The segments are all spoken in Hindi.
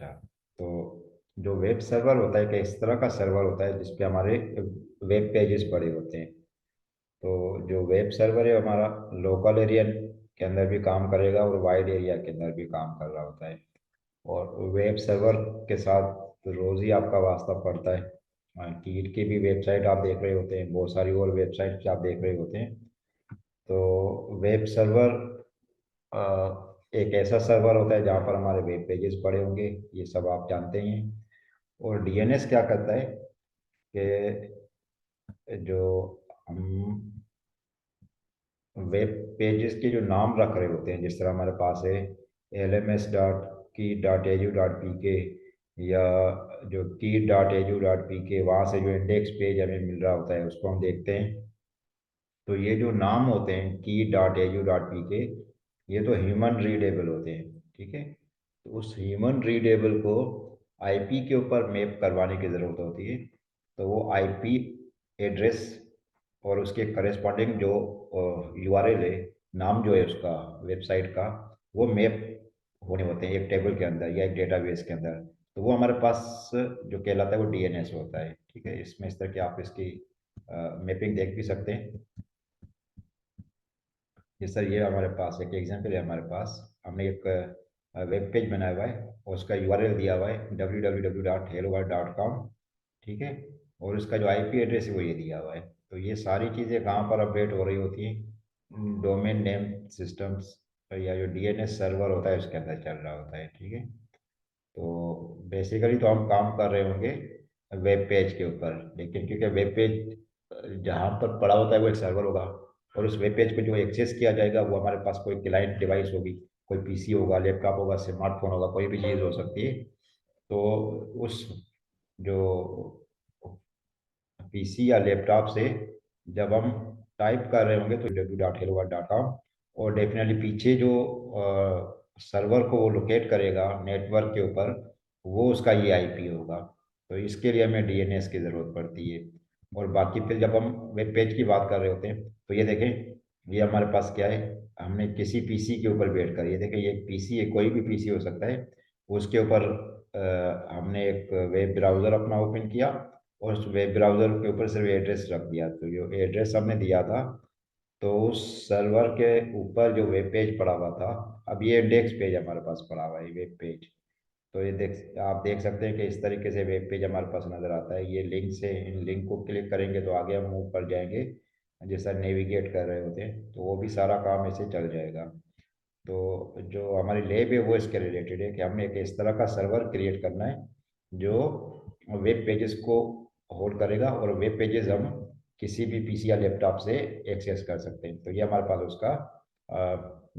अच्छा, तो जो वेब सर्वर होता है कि इस तरह का सर्वर होता है जिसपे हमारे वेब पेजेस पड़े होते हैं। तो जो वेब सर्वर है हमारा लोकल एरिया के अंदर भी काम करेगा और वाइड एरिया के अंदर भी काम कर रहा होता है। और वेब सर्वर के साथ तो रोज ही आपका वास्ता पड़ता है। कीट की भी वेबसाइट आप देख रहे होते हैं, बहुत सारी और वेबसाइट आप देख रहे होते हैं। तो वेब सर्वर एक ऐसा सर्वर होता है जहाँ पर हमारे वेब पेजेस पड़े होंगे, ये सब आप जानते ही हैं। और डीएनएस क्या करता है कि जो हम वेब पेजेस के जो नाम रख रहे होते हैं, जिस तरह हमारे पास है lms.key.edu.pk या जो key.edu.pk, वहाँ से जो इंडेक्स पेज हमें मिल रहा होता है उसको हम देखते हैं। तो ये जो नाम होते हैं key.edu.pk, ये तो ह्यूमन रीडेबल होते हैं, ठीक है। तो उस ह्यूमन रीडेबल को आईपी के ऊपर मैप करवाने की ज़रूरत होती है। तो वो आईपी एड्रेस और उसके करेस्पॉन्डिंग जो यूआरएल है, नाम जो है उसका वेबसाइट का, वो मैप होने होते हैं एक टेबल के अंदर या एक डेटाबेस के अंदर। तो वो हमारे पास जो कहलाता है वो डीएनएस होता है, ठीक है। इसमें इस तरह की आप इसकी मैपिंग देख भी सकते हैं। ये सर, ये हमारे पास एक एग्जांपल है। हमारे पास हमने एक वेब पेज बनाया हुआ है और उसका यूआरएल दिया हुआ है www.helloworld.com, ठीक है। और उसका जो आईपी एड्रेस है वो ये दिया हुआ है। तो ये सारी चीज़ें कहाँ पर अपडेट हो रही होती हैं? डोमेन नेम सिस्टम्स या जो डीएनएस सर्वर होता है उसके अंदर चल रहा होता है, ठीक है। तो बेसिकली तो हम काम कर रहे होंगे वेब पेज के ऊपर, लेकिन क्योंकि वेब पेज जहाँ पर पड़ा होता है वो एक सर्वर होगा, और उस वेब पेज को जो एक्सेस किया जाएगा वो हमारे पास कोई क्लाइंट डिवाइस होगी, कोई पीसी होगा, लैपटॉप होगा, स्मार्टफोन होगा, कोई भी चीज़ हो सकती है। तो उस जो पीसी या लैपटॉप से जब हम टाइप कर रहे होंगे तो www.helloworld.com, और डेफिनेटली पीछे जो सर्वर को वो लोकेट करेगा नेटवर्क के ऊपर, वो उसका ये आईपी होगा। तो इसके लिए हमें डीएनएस की ज़रूरत पड़ती है। और बाकी फिर जब हम वेब पेज की बात कर रहे होते हैं तो ये देखें, ये हमारे पास क्या है, हमने किसी पीसी के ऊपर बैठ कर, ये देखें ये पीसी है, कोई भी पीसी हो सकता है, उसके ऊपर हमने एक वेब ब्राउज़र अपना ओपन किया और उस वेब ब्राउज़र के ऊपर सिर्फ एड्रेस रख दिया। तो जो एड्रेस हमने दिया था, तो उस सर्वर के ऊपर जो वेब पेज पड़ा हुआ था, अब ये इंडेक्स पेज हमारे पास पड़ा हुआ है, वेब पेज। तो ये आप देख सकते हैं कि इस तरीके से वेब पेज हमारे पास नज़र आता है। ये लिंक से, इन लिंक को क्लिक करेंगे तो आगे हम मूव कर जाएंगे, जैसा नेविगेट कर रहे होते हैं, तो वो भी सारा काम ऐसे चल जाएगा। तो जो हमारी लैब है वो इसके रिलेटेड है कि हमें एक इस तरह का सर्वर क्रिएट करना है जो वेब पेजेस को होल्ड करेगा, और वेब पेजेस हम किसी भी पीसी या लैपटॉप से एक्सेस कर सकते हैं। तो ये हमारे पास उसका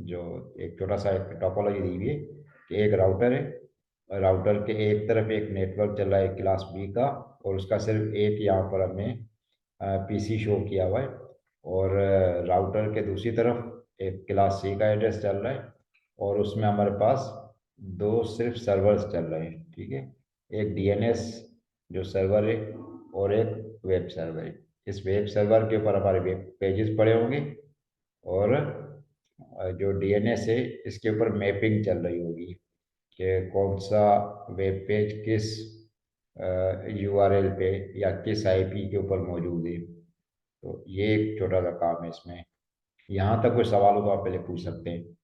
जो एक छोटा सा एक टोपोलॉजी दी हुई है कि एक राउटर है, राउटर के एक तरफ एक नेटवर्क चल रहा है क्लास बी का, और उसका सिर्फ एक यहाँ पर हमें पीसी शो किया हुआ है, और राउटर के दूसरी तरफ एक क्लास सी का एड्रेस चल रहा है, और उसमें हमारे पास दो सिर्फ सर्वर्स चल रहे हैं, ठीक है। एक डीएनएस जो सर्वर है और एक वेब सर्वर है। इस वेब सर्वर के ऊपर हमारे वेब पेजेस पड़े होंगे, और जो डीएनएस है इसके ऊपर मैपिंग चल रही होगी कि कौन सा वेब पेज किस यूआरएल पे या किस आईपी के ऊपर मौजूद है। तो ये एक छोटा सा काम है इसमें। यहाँ तक कोई सवाल हो तो आप पहले पूछ सकते हैं।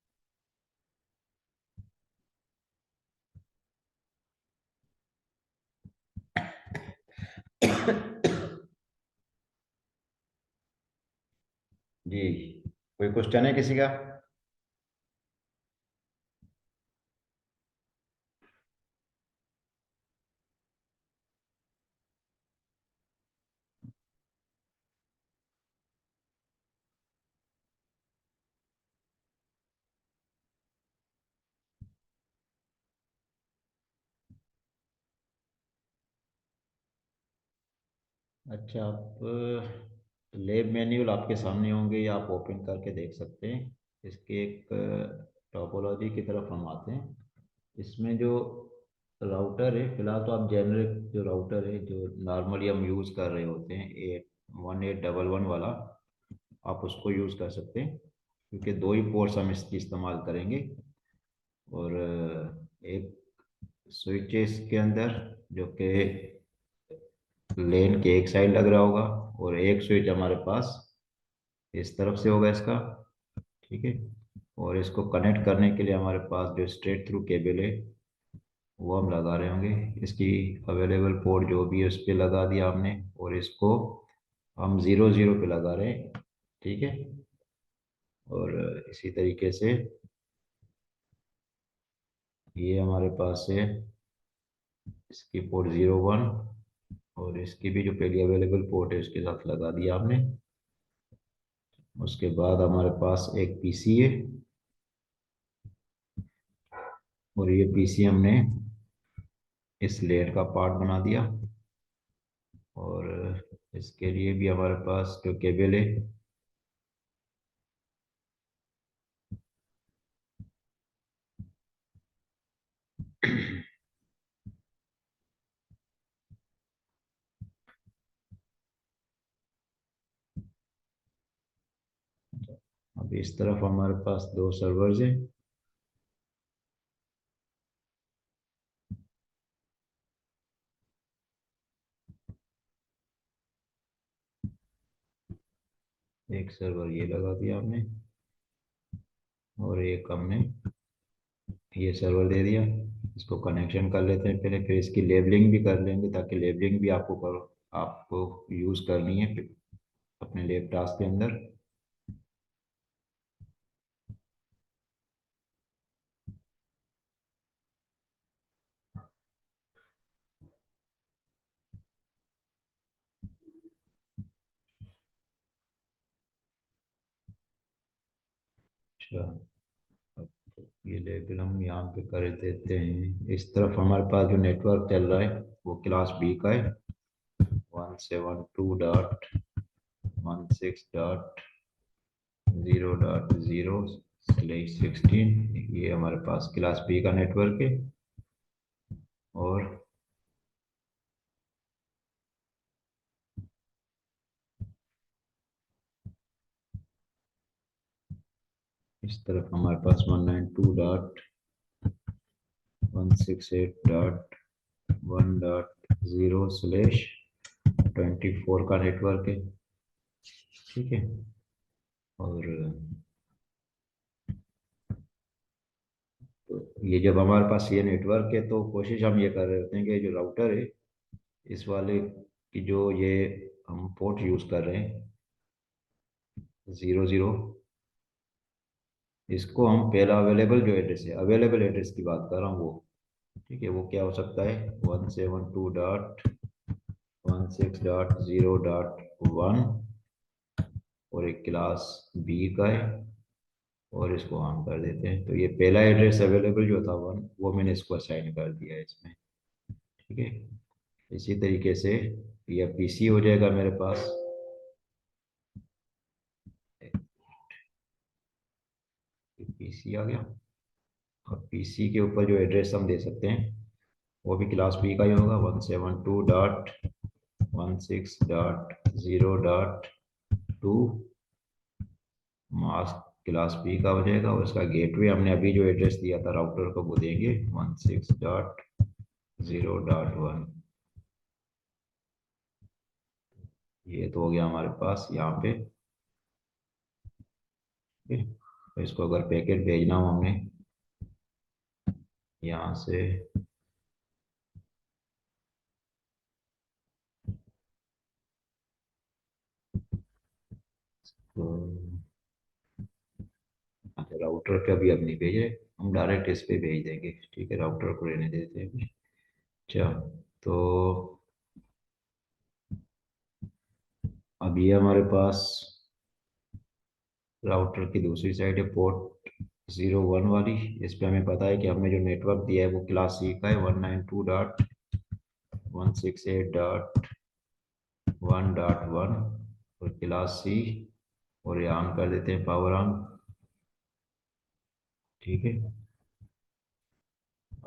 जी, कोई क्वेश्चन है किसी का? अच्छा, आप लैब मैन्यूअल आपके सामने होंगे या आप ओपन करके देख सकते हैं। इसके एक टोपोलॉजी की तरफ हम आते हैं। इसमें जो राउटर है, फिलहाल तो आप जेनरिक जो राउटर है जो नॉर्मली हम यूज़ कर रहे होते हैं, 1811 वाला, आप उसको यूज़ कर सकते हैं, क्योंकि दो ही पोर्ट्स हम इसकी इस्तेमाल करेंगे। और एक स्विचेस के अंदर जो कि लेन के एक साइड लग रहा होगा, और एक स्विच हमारे पास इस तरफ से होगा इसका। ठीक है। और इसको कनेक्ट करने के लिए हमारे पास जो स्ट्रेट थ्रू केबल है वो हम लगा रहे होंगे। इसकी अवेलेबल पोर्ट जो भी है उस पर लगा दिया हमने, और इसको हम 0 0 पे लगा रहे हैं। ठीक है। और इसी तरीके से ये हमारे पास है इसकी पोर्ट 0 1, और इसकी भी जो पहली अवेलेबल पोर्ट है उसके साथ लगा दिया हमने। उसके बाद हमारे पास एक पीसी है, और ये पीसी हमने इस लेयर का पार्ट बना दिया। और इसके लिए भी हमारे पास जो केबल है अब इस तरफ हमारे पास दो सर्वर्स हैं। एक सर्वर ये लगा दिया हमने, और एक हमने ये सर्वर दे दिया। इसको कनेक्शन कर लेते हैं पहले, फिर इसकी लेबलिंग भी कर लेंगे, ताकि लेबलिंग भी आपको यूज़ करनी है अपने लैब टास्क के अंदर। अच्छा, अब ये लेबल हम यहाँ पे कर देते हैं। इस तरफ हमारे पास जो नेटवर्क चल रहा है वो क्लास बी का है, 172.168.0.0/16। ये हमारे पास क्लास बी का नेटवर्क है। और इस तरफ हमारे पास 192.168.1.0/24 का नेटवर्क है। ठीक है। और तो ये जब हमारे पास ये नेटवर्क है तो कोशिश हम ये कर रहे होते हैं कि जो राउटर है इस वाले की जो ये हम पोर्ट यूज़ कर रहे हैं 0 0, इसको हम पहला अवेलेबल जो एड्रेस है, अवेलेबल एड्रेस की बात कर रहा हूँ वो। ठीक है। वो क्या हो सकता है, 172.16.0.1, और एक क्लास बी का है, और इसको ऑन कर देते हैं। तो ये पहला एड्रेस अवेलेबल जो था 1, वो मैंने इसको असाइन कर दिया है इसमें। ठीक है। इसी तरीके से यह पीसी हो जाएगा मेरे पास। पीसी आ गया। और पीसी के ऊपर जो एड्रेस हम दे सकते हैं वो भी क्लास बी का ही होगा, 172.16.0.2 मास्क क्लास बी का हो जाएगा। और इसका गेटवे हमने अभी जो एड्रेस दिया था राउटर को वो देंगे 16.0.1। ये तो हो गया हमारे पास यहाँ पे। ठीक है। तो इसको अगर पैकेट भेजना हो हमने यहाँ से, तो राउटर पे अभी अब नहीं भेजे, हम डायरेक्ट इस पे भेज देंगे। ठीक है, राउटर को रहने देते हैं अभी। अच्छा, तो अब ये हमारे पास राउटर की दूसरी साइड है, पोर्ट 0 1 वाली। इस पे हमें पता है कि हमने जो नेटवर्क दिया है वो क्लास सी का है, 192.168.1.1, और क्लास सी। और ये ऑन कर देते हैं, पावर ऑन। ठीक है।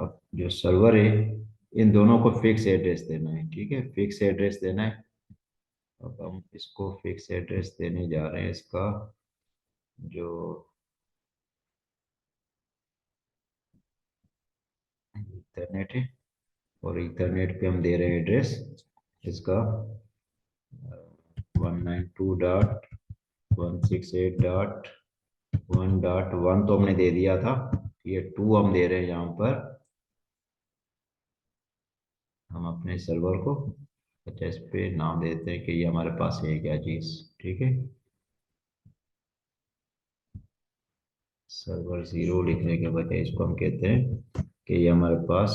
अब जो सर्वर है इन दोनों को फिक्स एड्रेस देना है। ठीक है, फिक्स एड्रेस देना है। अब हम इसको फिक्स एड्रेस देने जा रहे हैं। इसका जो इथरनेट है, और इथरनेट पे हम दे रहे हैं एड्रेस इसका 192.168.1.1 तो हमने दे दिया था। ये 2 हम दे रहे हैं यहाँ पर हम अपने सर्वर को। अच्छा, इस पे नाम देते हैं कि ये हमारे पास है क्या चीज़। ठीक है, सर्वर 0 लिखने के बजाय इसको हम कहते हैं कि ये हमारे पास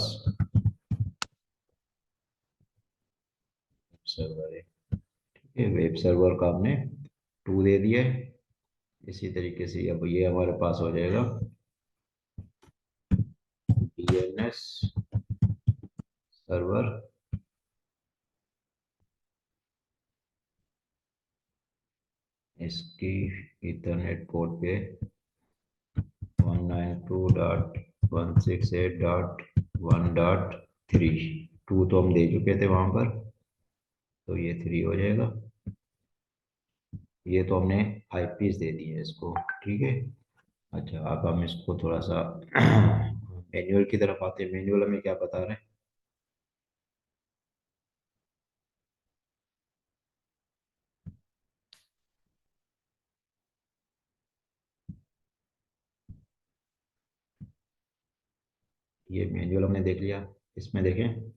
सर्वर है। ठीक है, वेब सर्वर का हमने 2 दे दिया है। इसी तरीके से अब ये हमारे पास हो जाएगा डीएनएस सर्वर इसकी इथरनेट पोर्ट पे 192.168.1.3 2 तो हम दे चुके थे वहां पर, तो ये 3 हो जाएगा। ये तो हमने आईपीस दे दिए इसको। ठीक है, अच्छा अब हम इसको थोड़ा सा मैनुअल की तरफ आते हैं। मैनुअल में क्या बता रहे हैं? ये मैनुअल हमने देख लिया। इसमें देखें,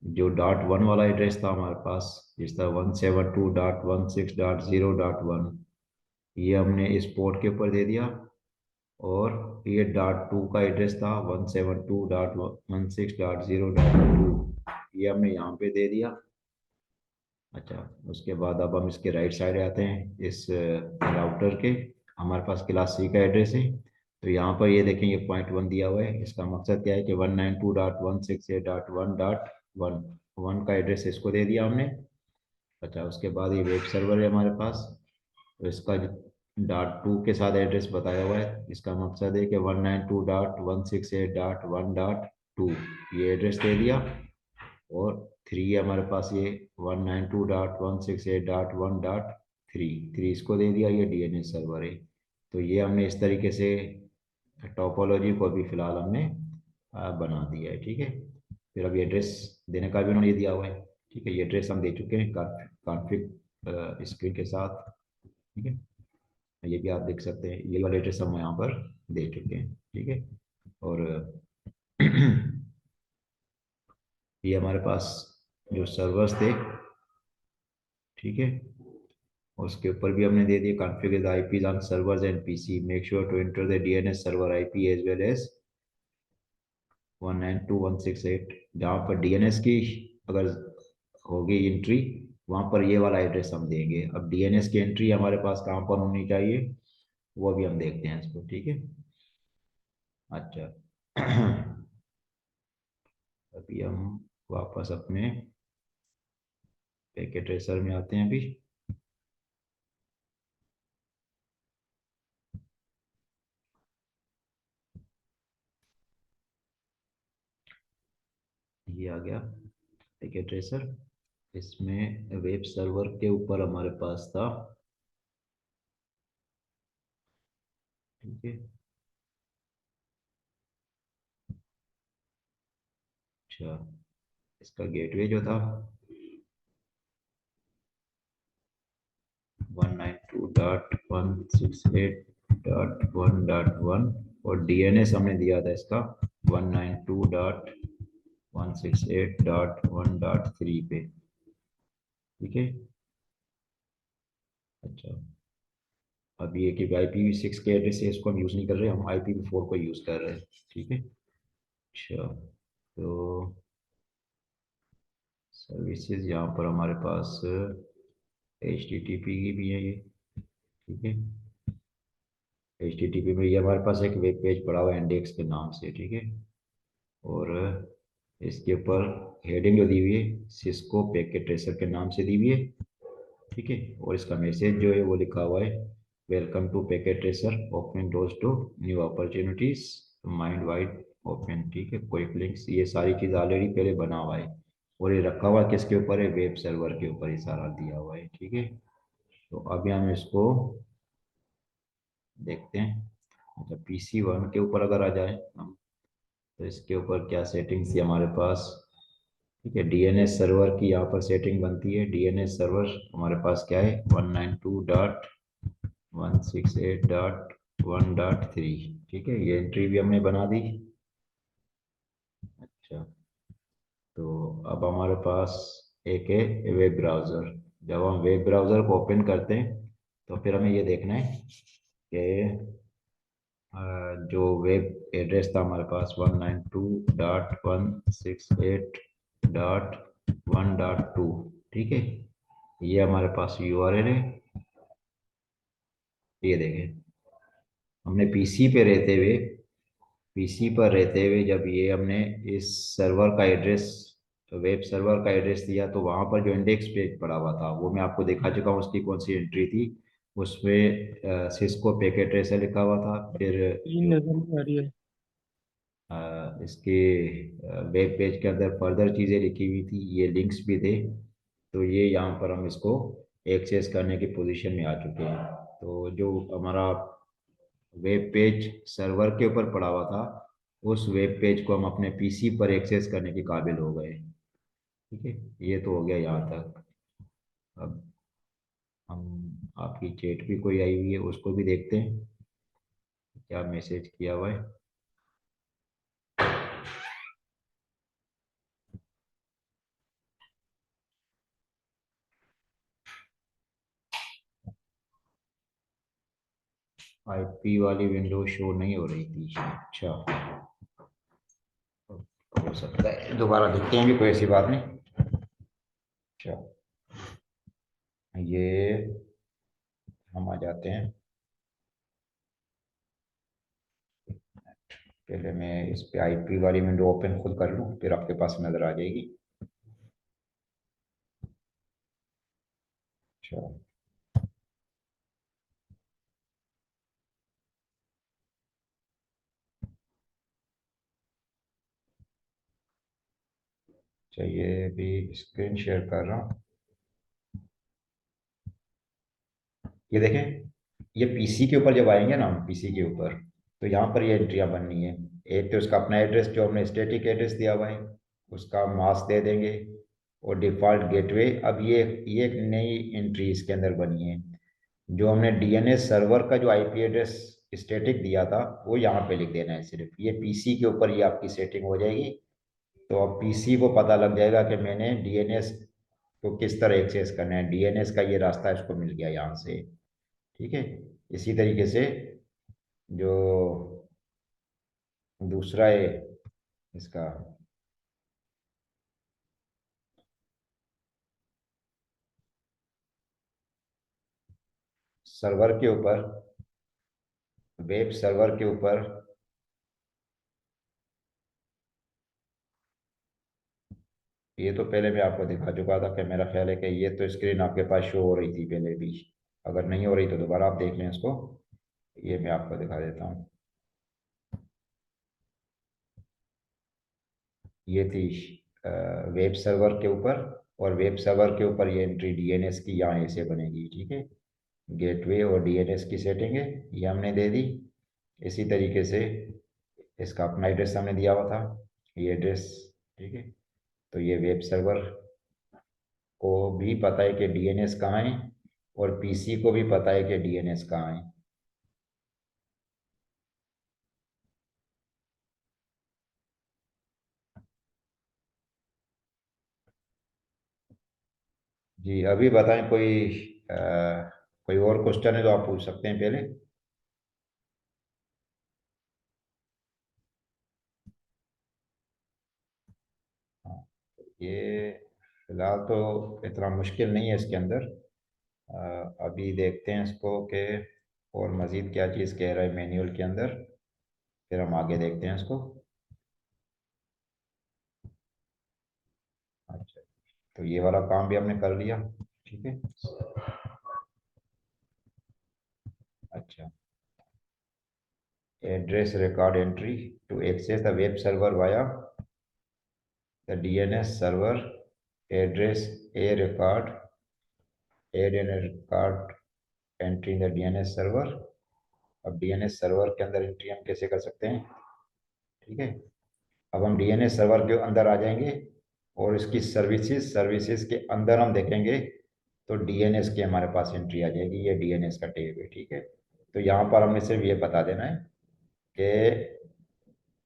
जो .1 वाला एड्रेस था हमारे पास, जिस तरह 172.16.0.1, ये हमने इस पोर्ट के ऊपर दे दिया। और ये .2 का एड्रेस था 172.16.0.2, ये हमने यहाँ पे दे दिया। अच्छा, उसके बाद अब हम इसके राइट साइड आते हैं। इस राउटर के हमारे पास क्लास सी का एड्रेस है। तो यहाँ पर ये देखें, ये .1 दिया हुआ है। इसका मकसद क्या है कि 192.168.1.1 1 का एड्रेस इसको दे दिया हमने। अच्छा, उसके बाद ये वेब सर्वर है हमारे पास, तो इसका .2 के साथ एड्रेस बताया हुआ है। इसका मकसद है कि 192.168.1.2 ये एड्रेस दे दिया। और 3 हमारे पास ये 192.168.1.3 3 इसको दे दिया। ये डीएनएस सर्वर है। तो ये हमने इस तरीके से टोपोलॉजी को भी फिलहाल हमने बना दिया है। ठीक है, फिर अभी एड्रेस देने का भी उन्होंने ये दिया हुआ है। ठीक है, ये एड्रेस हम दे चुके हैं कॉन्फ़िग स्क्रीन के साथ। ठीक है, ये भी आप देख सकते हैं, ये वाले एड्रेस हम यहाँ पर दे चुके हैं। ठीक है, और ये हमारे पास जो सर्वर्स थे, ठीक है, उसके ऊपर भी हमने दे दिया configure the IPs on servers and PC, make sure to enter the DNS server IP as well as 192.168। जहाँ पर डीएनएस की अगर होगी एंट्री, वहाँ पर ये वाला एड्रेस हम देंगे। अब डीएनएस की एंट्री हमारे पास कहाँ पर होनी चाहिए, वो भी हम देखते हैं इसको। ठीक है, अच्छा अभी हम वापस अपने पैकेट ट्रेसर में आते हैं अभी। ये आ गया पैकेट ट्रेसर। इसमें वेब सर्वर के ऊपर हमारे पास था। ठीक है, अच्छा, इसका गेटवे जो था 192.168.1.1, और डीएनएस हमने दिया था इसका 192.168.1.3 पे। ठीक है, अच्छा, अब ये कि IPv6 के एड्रेस है, इसको हम यूज़ नहीं कर रहे, हम IPv4 को यूज़ कर रहे हैं। ठीक है, अच्छा, तो सर्विसेज यहाँ पर हमारे पास HTTP की भी है ये। ठीक है, HTTP में ये हमारे पास एक वेब पेज पड़ा हुआ है इंडेक्स के नाम से। ठीक है, और इसके ऊपर हेडिंग जो दी हुई है सिस्को पैकेट ट्रेसर के नाम से दी हुई है। ठीक है, और इसका मैसेज जो है वो लिखा हुआ है, welcome to Packet Tracer, open doors to new opportunities, mind wide open. ठीक है, क्विक लिंक्स, ये सारी चीज़ ऑलरेडी पहले बना हुआ है। और ये रखा हुआ किसके ऊपर है, वेब सर्वर के ऊपर ही सारा दिया हुआ है। ठीक है, तो अभी हम इसको देखते हैं। अच्छा, PC1 के ऊपर अगर आ जाए हम, तो इसके ऊपर क्या सेटिंग्स थी हमारे पास। ठीक है, डीएनएस सर्वर की यहाँ पर सेटिंग बनती है। डीएनएस सर्वर हमारे पास क्या है, 192.168.1.3। ठीक है, ये एंट्री भी हमने बना दी। अच्छा, तो अब हमारे पास एक है वेब ब्राउज़र। जब हम वेब ब्राउज़र को ओपन करते हैं तो फिर हमें ये देखना है कि जो वेब एड्रेस था हमारे पास 192.168.1.2। ठीक है, ये हमारे पास यूआरएल है। ये देखें, हमने पीसी पर रहते हुए जब ये हमने इस सर्वर का एड्रेस, वेब सर्वर का एड्रेस दिया, तो वहाँ पर जो इंडेक्स पेज पड़ा हुआ था वो मैं आपको दिखा चुका हूँ, उसकी कौन सी एंट्री थी। उसमें सिस्को पैकेट ट्रेसर लिखा हुआ था। फिर जी जो नजर नहीं आ रही है। इसके वेब पेज के अंदर फर्दर चीज़ें लिखी हुई थी, ये लिंक्स भी थे। तो ये यहाँ पर हम इसको एक्सेस करने की पोजीशन में आ चुके हैं। तो जो हमारा वेब पेज सर्वर के ऊपर पड़ा हुआ था, उस वेब पेज को हम अपने पीसी पर एक्सेस करने के काबिल हो गए। ठीक है, ये तो हो गया यहाँ तक। अब हम, आपकी चैट भी कोई आई हुई है, उसको भी देखते हैं क्या मैसेज किया हुआ है। आईपी वाली विंडो शो नहीं हो रही थी। अच्छा, हो सकता है दोबारा देखते हैं, भी कोई ऐसी बात नहीं। अच्छा, ये हम आ जाते हैं। पहले मैं इस पे आईपी वाली विंडो ओपन खुद कर लूँ, फिर आपके पास नजर आ जाएगी। अच्छा, चाहिए भी स्क्रीन शेयर कर रहा हूँ। ये देखें, ये पीसी के ऊपर जब आएंगे ना, हम पीसी के ऊपर, तो यहाँ पर ये एंट्रियाँ बननी है। एक तो उसका अपना एड्रेस जो हमने स्टैटिक एड्रेस दिया हुआ है, उसका मास्क दे देंगे, और डिफ़ॉल्ट गेटवे। अब ये एक नई एंट्री इसके अंदर बनी है। जो हमने डीएनएस सर्वर का जो आईपी एड्रेस स्टैटिक दिया था, वो यहाँ पे लिख देना है सिर्फ। ये पीसी के ऊपर ये आपकी सेटिंग हो जाएगी। तो अब पीसी को पता लग जाएगा कि मैंने डीएनएस को किस तरह एक्सेस करना है। डीएनएस का ये रास्ता इसको मिल गया यहाँ से। ठीक है, इसी तरीके से जो दूसरा है इसका, सर्वर के ऊपर, वेब सर्वर के ऊपर, ये तो पहले मैं आपको दिखा चुका था कि मेरा ख्याल है कि ये तो स्क्रीन आपके पास शो हो रही थी पहले भी। अगर नहीं हो रही तो दोबारा आप देख लें इसको। ये मैं आपको दिखा देता हूँ। ये थी वेब सर्वर के ऊपर, और वेब सर्वर के ऊपर ये एंट्री डीएनएस की यहाँ ऐसे बनेगी। ठीक है, गेटवे और डीएनएस की सेटिंग है, ये हमने दे दी। इसी तरीके से इसका अपना एड्रेस हमने दिया हुआ था, ये एड्रेस। ठीक है, तो ये वेब सर्वर को भी पता है कि डीएनएस कहाँ है, और पीसी को भी पता है कि डीएनएस कहाँ है। जी, अभी बताएं अ, कोई और क्वेश्चन है तो आप पूछ सकते हैं पहले। हाँ, ये फिलहाल तो इतना मुश्किल नहीं है इसके अंदर। अभी देखते हैं इसको कि और मज़ीद क्या चीज़ कह रहा है मैनुअल के अंदर, फिर हम आगे देखते हैं इसको। अच्छा, तो ये वाला काम भी हमने कर लिया। ठीक है। अच्छा, address record entry to access the web server via the DNS server address A record add an record entry in the DNS server. अब डीएनएस सर्वर के अंदर एंट्री हम कैसे कर सकते हैं। ठीक है, अब हम डीएनएस सर्वर के अंदर आ जाएंगे और इसकी सर्विसेज के अंदर हम देखेंगे तो डीएनएस की हमारे पास एंट्री आ जाएगी। ये डीएनएस का टेब है, ठीक है। तो यहाँ पर हमें सिर्फ ये बता देना है कि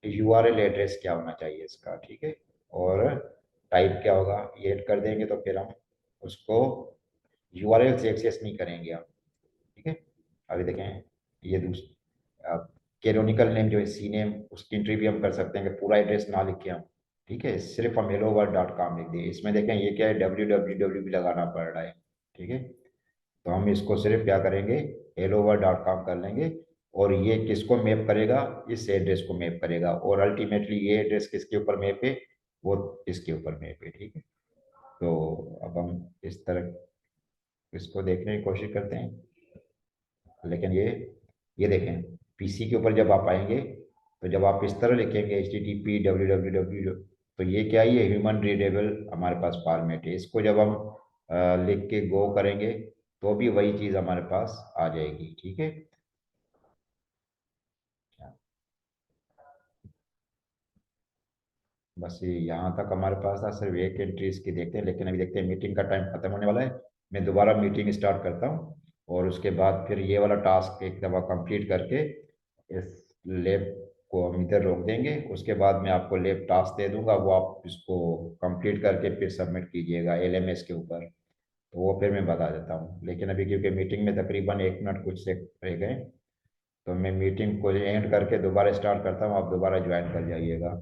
यूआरएल एड्रेस क्या होना चाहिए इसका, ठीक है। और टाइप क्या होगा ये ऐड कर देंगे तो फिर हम उसको यूआरएल से एक्सेस नहीं करेंगे हम, ठीक है। अभी देखें ये दूसरा कैनोनिकल नेम जो है सी नेम, उसकी एंट्री भी हम कर सकते हैं कि पूरा एड्रेस ना लिखे हम, ठीक है, सिर्फ हम helloworld.com लिख दिए। इसमें देखें ये क्या है, www भी लगाना पड़ रहा है, ठीक है। तो हम इसको सिर्फ क्या करेंगे, helloworld.com कर लेंगे। और ये किसको मैप करेगा, इस एड्रेस को मैप करेगा। और अल्टीमेटली ये एड्रेस किसके ऊपर मैप है, वो इसके ऊपर मैप है, ठीक है। तो अब हम इस तरह इसको देखने की कोशिश करते हैं। लेकिन ये देखें, पीसी के ऊपर जब आप आएंगे तो जब आप इस तरह लिखेंगे http तो ये क्या है, ये ह्यूमन रीडेबल हमारे पास फॉर्मेट है। इसको जब हम लिख के गो करेंगे तो भी वही चीज़ हमारे पास आ जाएगी, ठीक है। बस ये यहाँ तक हमारे पास था, सिर्फ एक एंट्री इसकी देखते हैं। लेकिन अभी देखते हैं, मीटिंग का टाइम खत्म होने वाला है। मैं दोबारा मीटिंग स्टार्ट करता हूँ और उसके बाद फिर ये वाला टास्क एक दफ़ा कंप्लीट करके इस लैब को हम इधर रोक देंगे। उसके बाद मैं आपको लैब टास्क दे दूंगा, वो आप इसको कंप्लीट करके फिर सबमिट कीजिएगा एलएमएस के ऊपर। तो वो फिर मैं बता देता हूँ। लेकिन अभी क्योंकि मीटिंग में तकरीबन 1 मिनट कुछ से रह गए, तो मैं मीटिंग को एंड करके दोबारा स्टार्ट करता हूँ, आप दोबारा ज्वाइन कर जाइएगा।